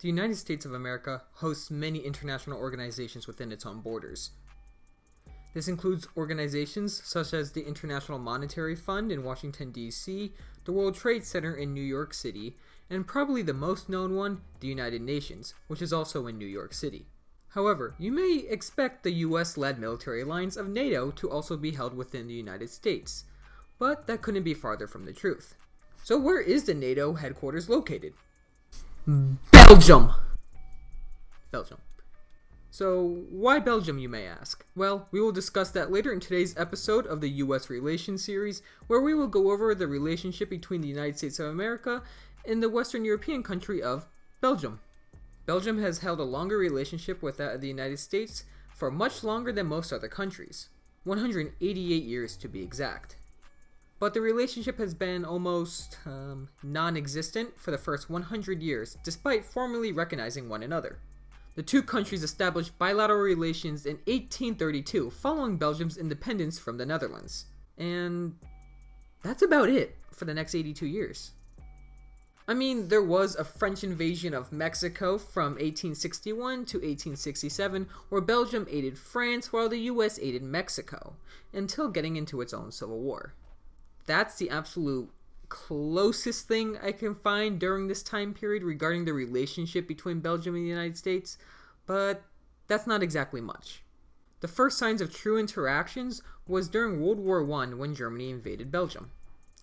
The United States of America hosts many international organizations within its own borders. This includes organizations such as the International Monetary Fund in Washington, D.C., the World Trade Center in New York City, and probably the most known one, the United Nations, which is also in New York City. However, you may expect the US-led military alliance of NATO to also be held within the United States, but that couldn't be farther from the truth. So where is the NATO headquarters located? Belgium! Belgium. So, why Belgium, you may ask? Well, we will discuss that later in today's episode of the US Relations series, where we will go over the relationship between the United States of America and the Western European country of Belgium. Belgium has held a longer relationship with that of the United States for much longer than most other countries, 188 years to be exact. But the relationship has been almost non-existent for the first 100 years, despite formally recognizing one another. The two countries established bilateral relations in 1832, following Belgium's independence from the Netherlands. And that's about it for the next 82 years. I mean, there was a French invasion of Mexico from 1861 to 1867, where Belgium aided France while the US aided Mexico, until getting into its own civil war. That's the absolute closest thing I can find during this time period regarding the relationship between Belgium and the United States, but that's not exactly much. The first signs of true interactions was during World War I when Germany invaded Belgium.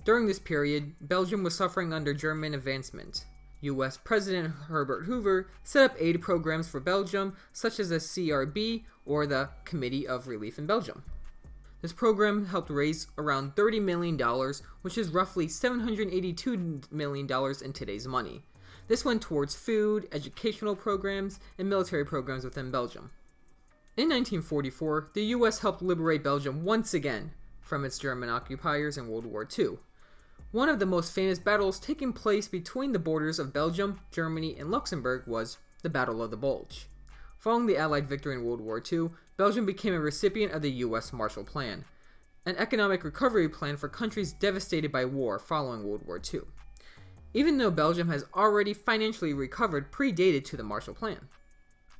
During this period, Belgium was suffering under German advancement. US President Herbert Hoover set up aid programs for Belgium, such as the CRB, or the Committee of Relief in Belgium. This program helped raise around $30 million, which is roughly $782 million in today's money. This went towards food, educational programs, and military programs within Belgium. In 1944, the US helped liberate Belgium once again from its German occupiers in World War II. One of the most famous battles taking place between the borders of Belgium, Germany, and Luxembourg was the Battle of the Bulge. Following the Allied victory in World War II, Belgium became a recipient of the US Marshall Plan, an economic recovery plan for countries devastated by war following World War II. Even though Belgium has already financially recovered predated to the Marshall Plan.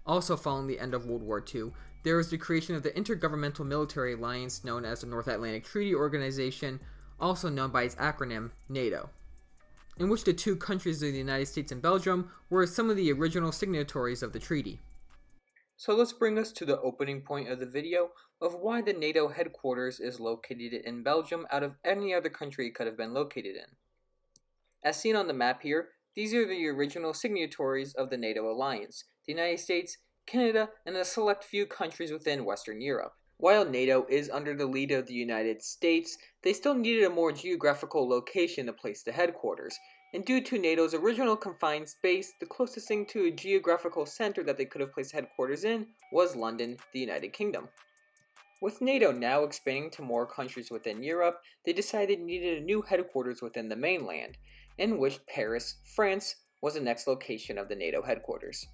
Also following the end of World War II, there was the creation of the Intergovernmental Military Alliance known as the North Atlantic Treaty Organization, also known by its acronym NATO, in which the two countries of the United States and Belgium were some of the original signatories of the treaty. So let's bring us to the opening point of the video of why the NATO headquarters is located in Belgium out of any other country it could have been located in. As seen on the map here, these are the original signatories of the NATO alliance, the United States, Canada, and a select few countries within Western Europe. While NATO is under the lead of the United States, they still needed a more geographical location to place the headquarters, and due to NATO's original confined space, the closest thing to a geographical center that they could have placed headquarters in was London, the United Kingdom. With NATO now expanding to more countries within Europe, they decided it needed a new headquarters within the mainland, in which Paris, France, was the next location of the NATO headquarters.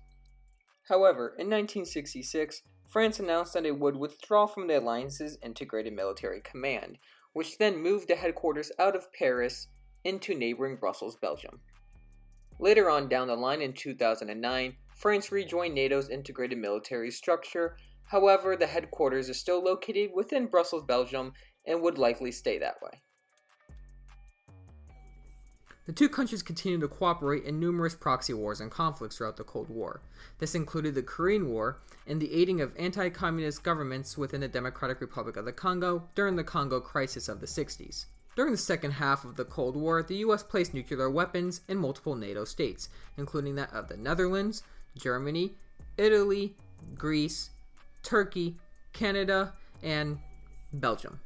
However, in 1966, France announced that it would withdraw from the alliance's integrated military command, which then moved the headquarters out of Paris into neighboring Brussels, Belgium. Later on down the line in 2009, France rejoined NATO's integrated military structure. However, the headquarters is still located within Brussels, Belgium, and would likely stay that way. The two countries continued to cooperate in numerous proxy wars and conflicts throughout the Cold War. This included the Korean War and the aiding of anti-communist governments within the Democratic Republic of the Congo during the Congo crisis of the 60s. During the second half of the Cold War, the US placed nuclear weapons in multiple NATO states, including that of the Netherlands, Germany, Italy, Greece, Turkey, Canada, and Belgium.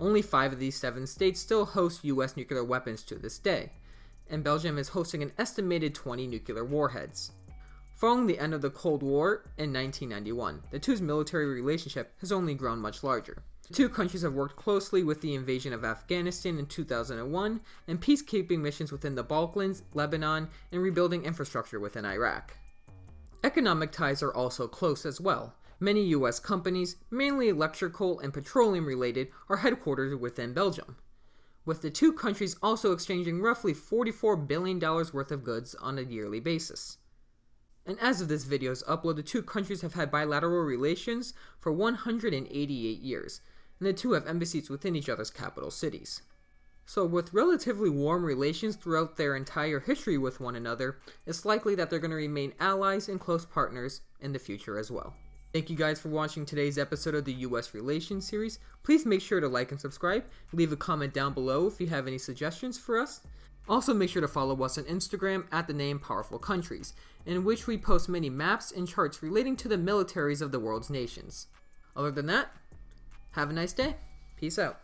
Only 5 of these 7 states still host US nuclear weapons to this day, and Belgium is hosting an estimated 20 nuclear warheads. Following the end of the Cold War in 1991, the two's military relationship has only grown much larger. The two countries have worked closely with the invasion of Afghanistan in 2001 and peacekeeping missions within the Balkans, Lebanon, and rebuilding infrastructure within Iraq. Economic ties are also close as well. Many US companies, mainly electrical and petroleum related, are headquartered within Belgium, with the two countries also exchanging roughly $44 billion worth of goods on a yearly basis. And as of this video's upload, the two countries have had bilateral relations for 188 years, and the two have embassies within each other's capital cities. So with relatively warm relations throughout their entire history with one another, it's likely that they're going to remain allies and close partners in the future as well. Thank you guys for watching today's episode of the US Relations series. Please make sure to like and subscribe. Leave a comment down below if you have any suggestions for us. Also make sure to follow us on Instagram at the name Powerful Countries, in which we post many maps and charts relating to the militaries of the world's nations. Other than that, have a nice day. Peace out.